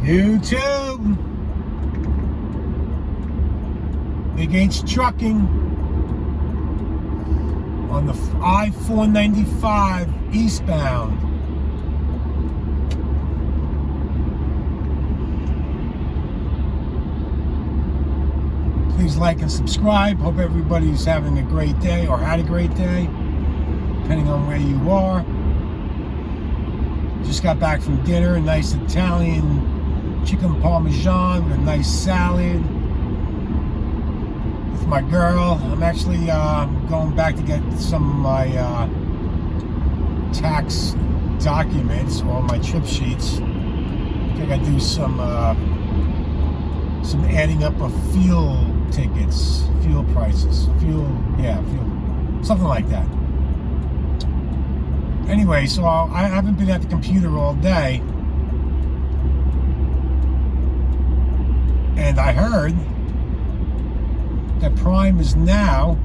YouTube, Big H Trucking on the I-495 eastbound. Please like and subscribe. Hope everybody's having a great day or had a great day, depending on where you are. Just got back from dinner, a nice Italian chicken parmesan with a nice salad with my girl. I'm actually going back to get some of my tax documents or my trip sheets. I think I do some adding up of fuel tickets, fuel prices, fuel, something like that. Anyway, so I haven't been at the computer all day, and I heard that Prime is now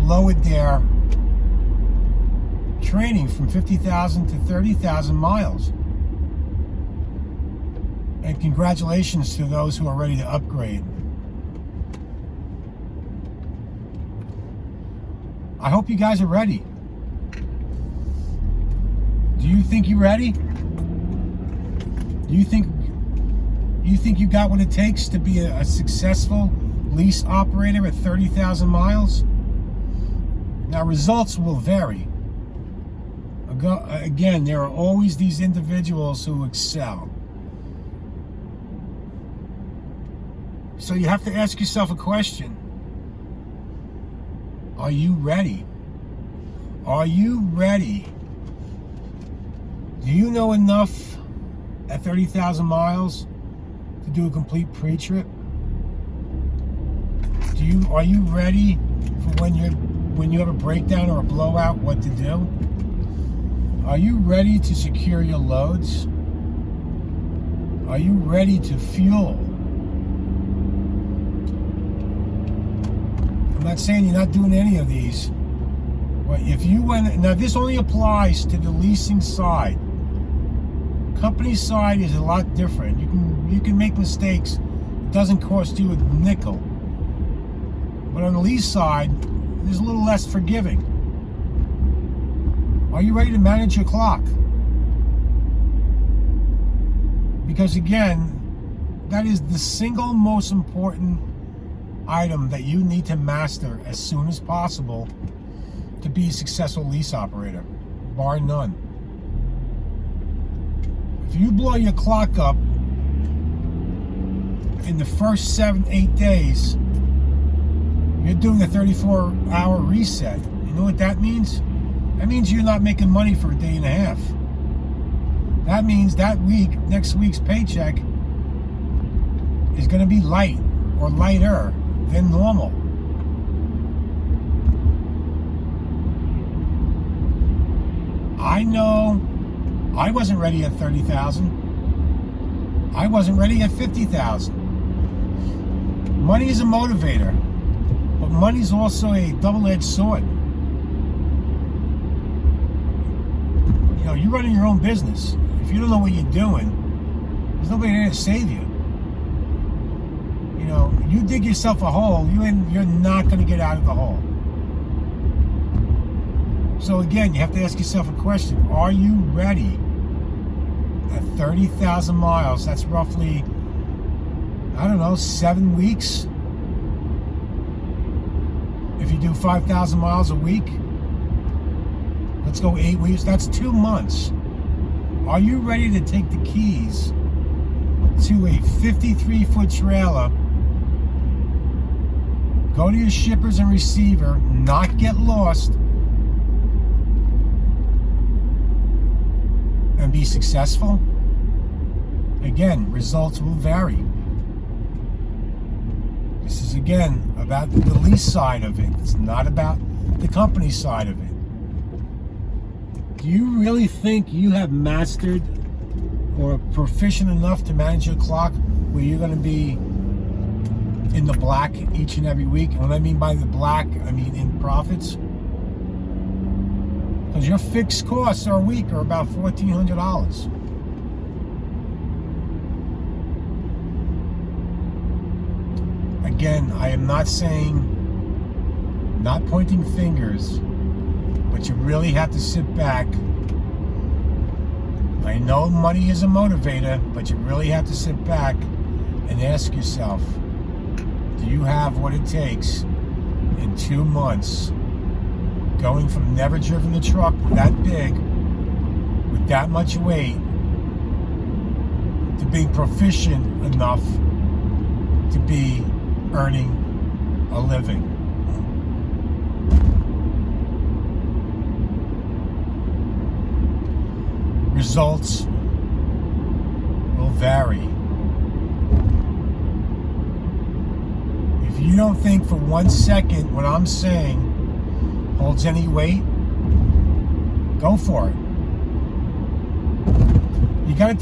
lowered their training from 50,000 to 30,000 miles. And congratulations to those who are ready to upgrade. I hope you guys are ready. Do you think you're ready? Do you think you got what it takes to be a successful lease operator at 30,000 miles? Now, results will vary. Again, there are always these individuals who excel. So you have to ask yourself a question. Are you ready? Are you ready? Do you know enough at 30,000 miles to do a complete pre-trip? Are you ready for when you have a breakdown or a blowout, what to do? Are you ready to secure your loads? Are you ready to fuel? I'm not saying you're not doing any of these, but if you went, now this only applies to the leasing side. Company side is a lot different. You can make mistakes. It doesn't cost you a nickel. But on the lease side, there's a little less forgiving. Are you ready to manage your clock? Because again, that is the single most important item that you need to master as soon as possible to be a successful lease operator, bar none. If you blow your clock up in the first 7-8 days, you're doing a 34-hour reset. You know what that means? That means you're not making money for a day and a half. That means that week, next week's paycheck is going to be light or lighter than normal. I know I wasn't ready at 30,000. I wasn't ready at 50,000. Money is a motivator, but money's also a double-edged sword. You know, you're running your own business. If you don't know what you're doing, there's nobody there to save you. You know, you dig yourself a hole, you're not going to get out of the hole. So again, you have to ask yourself a question. Are you ready at 30,000 miles? That's roughly, 7 weeks. If you do 5,000 miles a week, let's go 8 weeks. That's 2 months. Are you ready to take the keys to a 53-foot trailer, go to your shippers and receiver, not get lost, and be successful? Again, results will vary. This is again about the lease side of it. It's not about the company side of it. Do you really think you have mastered or proficient enough to manage your clock where you're going to be in the black each and every week? And what I mean by the black, I mean in profits. Because your fixed costs a week are about $1,400. again, I am not saying, not pointing fingers, but you really have to sit back. I know money is a motivator, but you really have to sit back and ask yourself, do you have what it takes in 2 months, going from never driven a truck that big, with that much weight, to being proficient enough to be earning a living? Results will vary. If you don't think for 1 second what I'm saying holds any weight, go for it. You gotta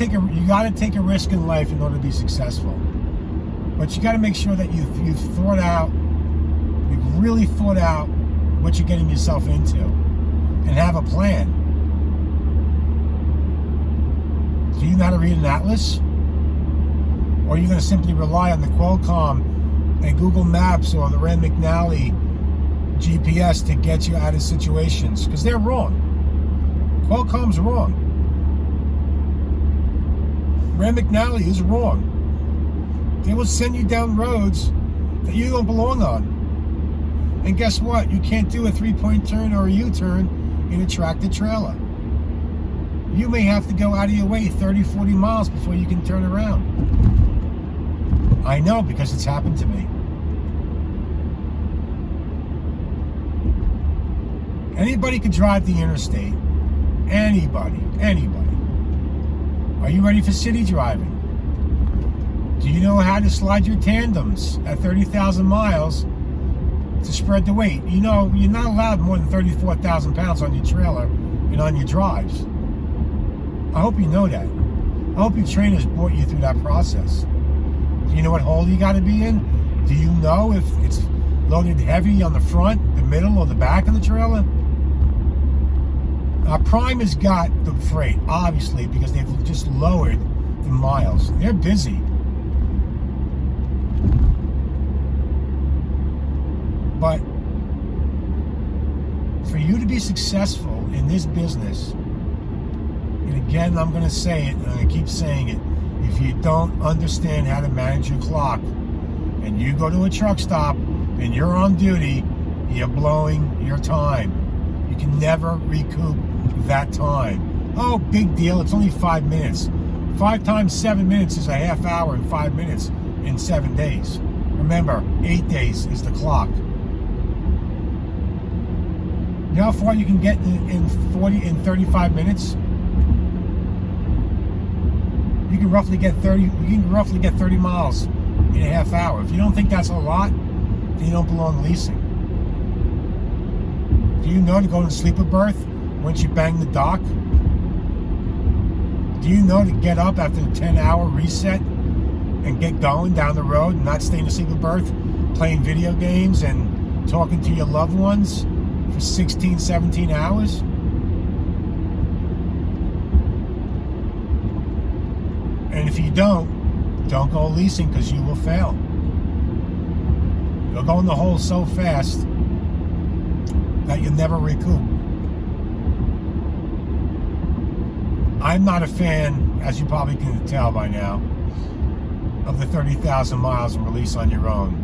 take a risk in life in order to be successful. But you gotta make sure that you've thought out, you've really thought out what you're getting yourself into, and have a plan. Do you know how to read an atlas? Or are you going to simply rely on the Qualcomm and Google Maps or the Rand McNally GPS to get you out of situations? Because they're wrong. Qualcomm's wrong. Rand McNally is wrong. They will send you down roads that you don't belong on. And guess what? You can't do a 3-point turn or a U-turn in a tractor trailer. You may have to go out of your way 30, 40 miles before you can turn around. I know, because it's happened to me. Anybody could drive the interstate. Anybody. Are you ready for city driving? Do you know how to slide your tandems at 30,000 miles to spread the weight? You know, you're not allowed more than 34,000 pounds on your trailer and on your drives. I hope you know that. I hope your trainers brought you through that process. Do you know what hole you got to be in? Do you know if it's loaded heavy on the front, the middle, or the back of the trailer? Prime has got the freight, obviously, because they've just lowered the miles. They're busy. But for you to be successful in this business, and again, I'm going to say it, and I keep saying it, if you don't understand how to manage your clock, and you go to a truck stop, and you're on duty, you're blowing your time. You can never recoup that time. Oh, big deal, it's only 5 minutes. 5 times 7 minutes is a half hour, and 5 minutes in 7 days. Remember, 8 days is the clock. You know how far you can get in 35 minutes? You can roughly get 30 miles in a half hour. If you don't think that's a lot, then you don't belong leasing. Do you know to go to sleeper berth once you bang the dock? Do you know to get up after the 10-hour reset and get going down the road and not stay in the sleeper berth playing video games and talking to your loved ones for 16, 17 hours? And if you don't go leasing, because you will fail. You'll go in the hole so fast that you'll never recoup. I'm not a fan, as you probably can tell by now, of the 30,000 miles and release on your own.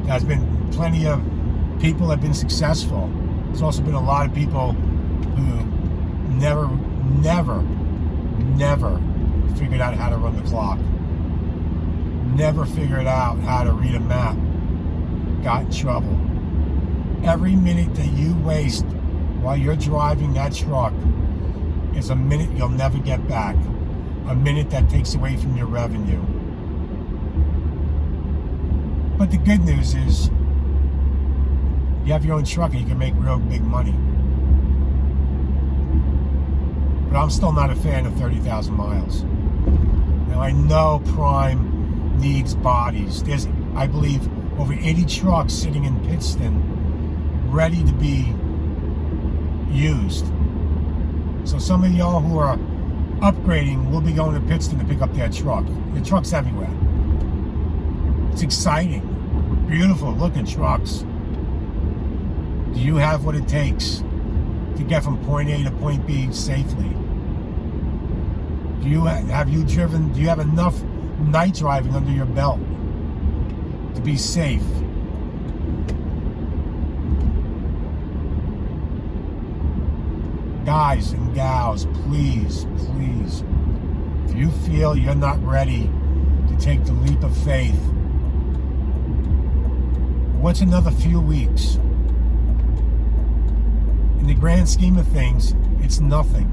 There's been plenty of people that have been successful. There's also been a lot of people who never figured out how to run the clock. Never figured out how to read a map. Got in trouble. Every minute that you waste while you're driving that truck is a minute you'll never get back. A minute that takes away from your revenue. But the good news is, you have your own truck and you can make real big money. But I'm still not a fan of 30,000 miles. Now I know Prime needs bodies. There's, I believe, over 80 trucks sitting in Pittston ready to be used. So some of y'all who are upgrading will be going to Pittston to pick up their truck. The truck's everywhere. It's exciting. beautiful looking trucks. Do you have what it takes to get from point A to point B safely? Do you have enough night driving under your belt to be safe? Guys and gals, please, please, if you feel you're not ready to take the leap of faith, what's another few weeks? In the grand scheme of things, it's nothing.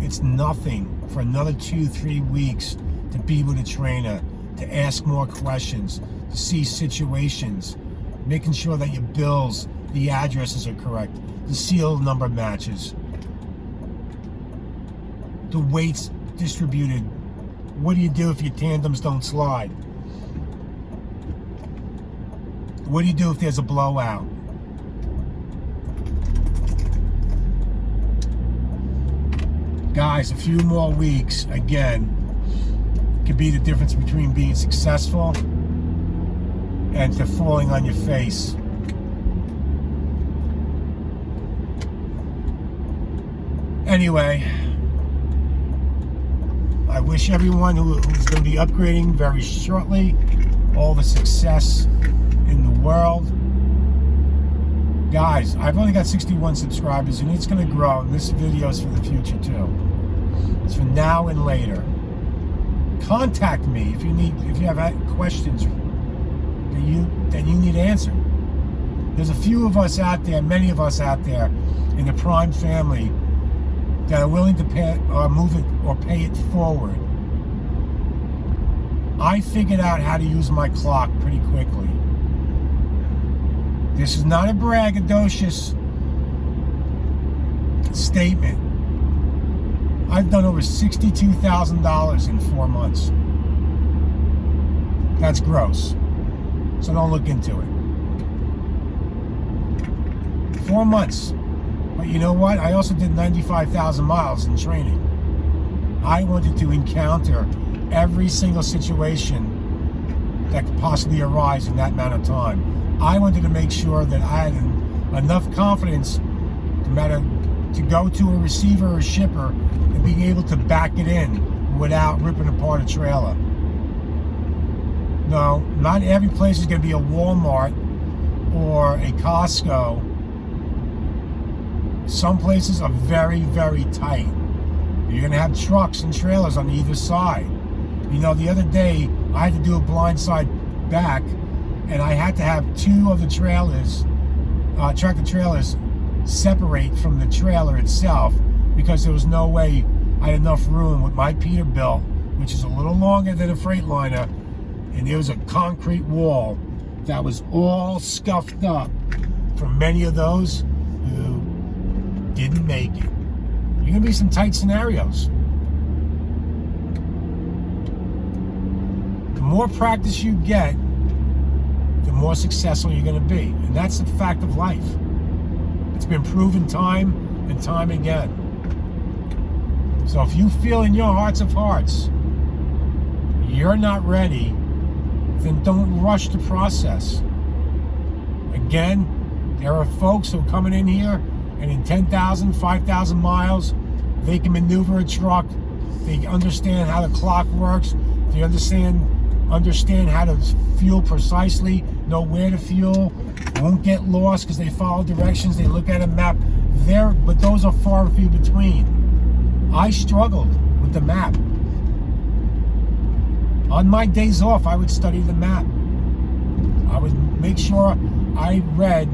It's nothing for another 2-3 weeks to be with a trainer, to ask more questions, to see situations, making sure that your bills, the addresses are correct, the serial number matches, the weights distributed. What do you do if your tandems don't slide? What do you do if there's a blowout? Guys, a few more weeks, again, could be the difference between being successful and to falling on your face. Anyway, I wish everyone who's going to be upgrading very shortly all the success in the world. Guys, I've only got 61 subscribers and it's going to grow. And this video is for the future too. It's for now and later. Contact me if you have questions that you need answered. There's a few of us out there, many of us out there in the Prime family that are willing to pay or move it or pay it forward. I figured out how to use my clock pretty quickly. This is not a braggadocious statement. I've done over $62,000 in 4 months. That's gross. So don't look into it. 4 months. But you know what? I also did 95,000 miles in training. I wanted to encounter every single situation that could possibly arise in that amount of time. I wanted to make sure that I had enough confidence to go to a receiver or shipper and being able to back it in without ripping apart a trailer. No, not every place is going to be a Walmart or a Costco. Some places are very, very tight. You're going to have trucks and trailers on either side. You know, the other day, I had to do a blindside back, and I had to have 2 of the trailers, tractor trailers, separate from the trailer itself because there was no way I had enough room with my Peterbilt, which is a little longer than a Freightliner, and there was a concrete wall that was all scuffed up for many of those who didn't make it. You're going to be some tight scenarios. The more practice you get, the more successful you're going to be. And that's the fact of life. It's been proven time and time again. So if you feel in your hearts of hearts you're not ready, then don't rush the process. Again, there are folks who are coming in here and in 10,000, 5,000 miles, they can maneuver a truck. They understand how the clock works. They understand how to fuel precisely, know where to fuel, won't get lost because they follow directions, they look at a map. But those are far and few between. I struggled with the map. On my days off, I would study the map. I would make sure I read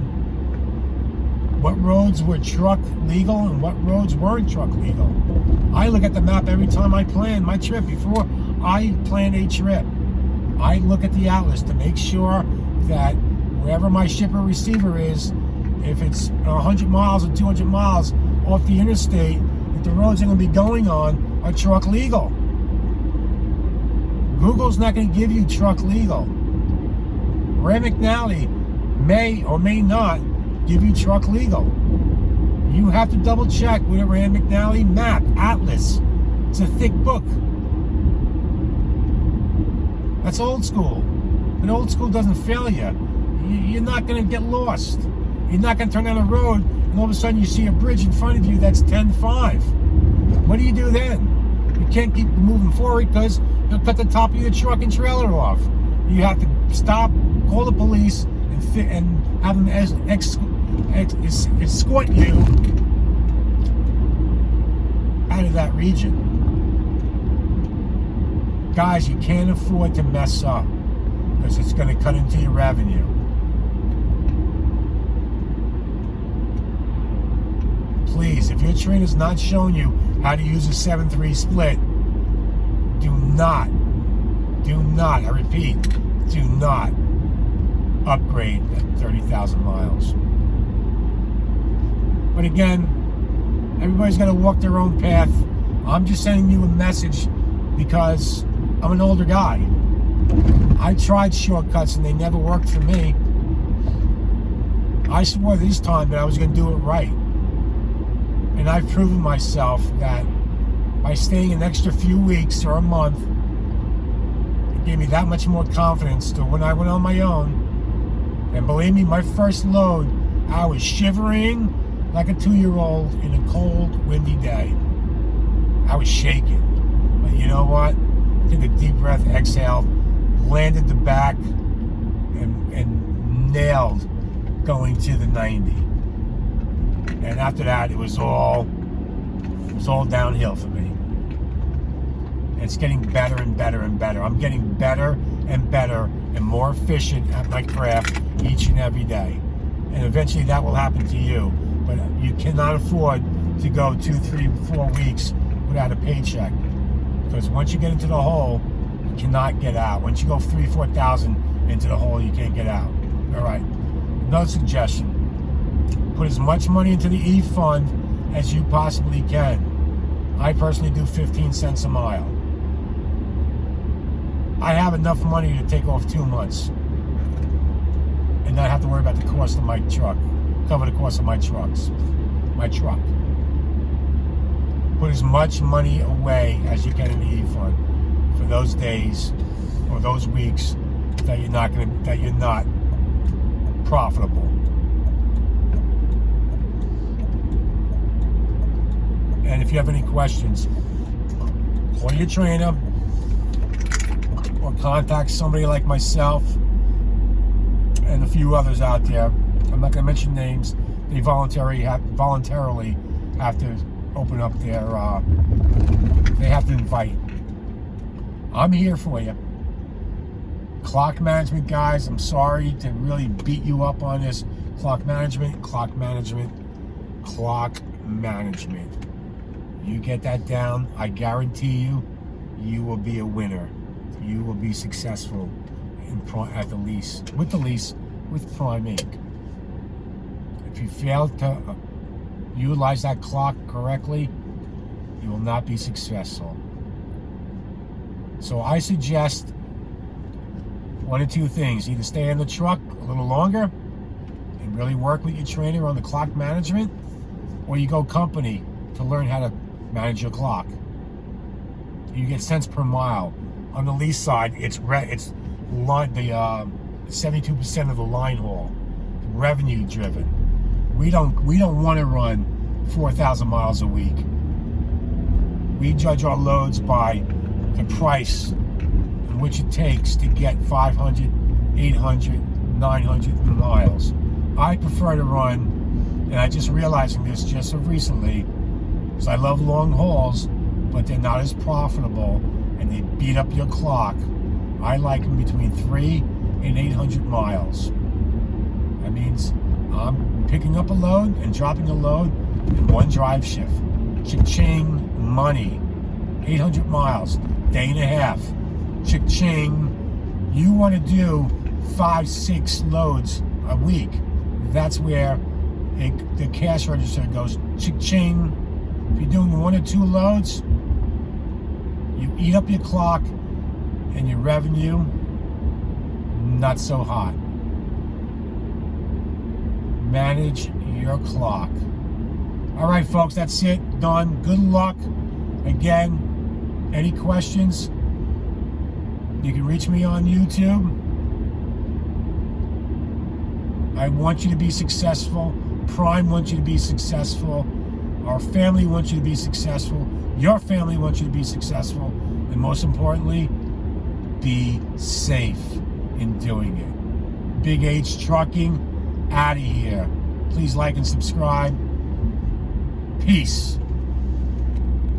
what roads were truck legal and what roads weren't truck legal. I look at the map every time I plan my trip. Before I plan a trip, I look at the atlas to make sure that wherever my shipper receiver is, if it's 100 miles or 200 miles off the interstate, that the roads I'm going to be going on are truck legal. Google's not going to give you truck legal. Rand McNally may or may not give you truck legal. You have to double check with a Rand McNally map, atlas. It's a thick book. That's old school. And old school doesn't fail you. You're not going to get lost. You're not going to turn down a road and all of a sudden you see a bridge in front of you that's 10.5. What do you do then? You can't keep moving forward because you'll cut the top of your truck and trailer off. You have to stop, call the police, and have them escort you out of that region. Guys, you can't afford to mess up because it's going to cut into your revenue. Please, if your trainer's not showing you how to use a 7-3 split, do not, I repeat, do not upgrade at 30,000 miles. But again, everybody's got to walk their own path. I'm just sending you a message because I'm an older guy. I tried shortcuts and they never worked for me. I swore this time that I was going to do it right. And I've proven myself that by staying an extra few weeks or a month, it gave me that much more confidence to when I went on my own. And believe me, my first load, I was shivering like a 2-year-old in a cold, windy day. I was shaking. But you know what? Took a deep breath, exhaled, landed the back, and nailed going to the 90. And after that, it was all downhill for me. And it's getting better and better and better. I'm getting better and better and more efficient at my craft each and every day. And eventually that will happen to you. But you cannot afford to go 2, 3, 4 weeks without a paycheck. Because once you get into the hole, you cannot get out. Once you go 3,000, 4,000 into the hole, you can't get out. All right. Another suggestion. Put as much money into the E-fund as you possibly can. I personally do 15 cents a mile. I have enough money to take off 2 months and not have to worry about the cost of my truck, cover the cost of my truck. Put as much money away as you can in the E-fund for those days or those weeks that you're not profitable. And if you have any questions, call your trainer or contact somebody like myself and a few others out there. I'm not going to mention names. They voluntarily have to open up their, they have to invite. I'm here for you. Clock management, guys, I'm sorry to really beat you up on this. Clock management. You get that down, I guarantee you, you will be a winner. You will be successful at the lease, with Prime Inc. If you fail to utilize that clock correctly, you will not be successful. So I suggest one of two things. Either stay in the truck a little longer and really work with your trainer on the clock management, or you go company to learn how to manage your clock. You get cents per mile. On the lease side, it's 72% of the line haul, revenue driven. We don't want to run 4,000 miles a week. We judge our loads by the price in which it takes to get 500, 800, 900 miles. I prefer to run, and I just realizing this just recently, because I love long hauls, but they're not as profitable and they beat up your clock. I like them between 300 and 800 miles. That means I'm picking up a load and dropping a load in one drive shift. Cha-ching, money. 800 miles, day and a half. Cha-ching. You want to do 5, 6 loads a week. That's where the cash register goes cha-ching. If you're doing 1 or 2 loads, you eat up your clock and your revenue, not so hot. Manage your clock. All right, folks, that's it. Done. Good luck. Again, any questions, You can reach me on YouTube. I want you to be successful. Prime wants you to be successful. Our family wants you to be successful. Your family wants you to be successful. And most importantly, be safe in doing it. Big H Trucking, out of here. Please like and subscribe. Peace.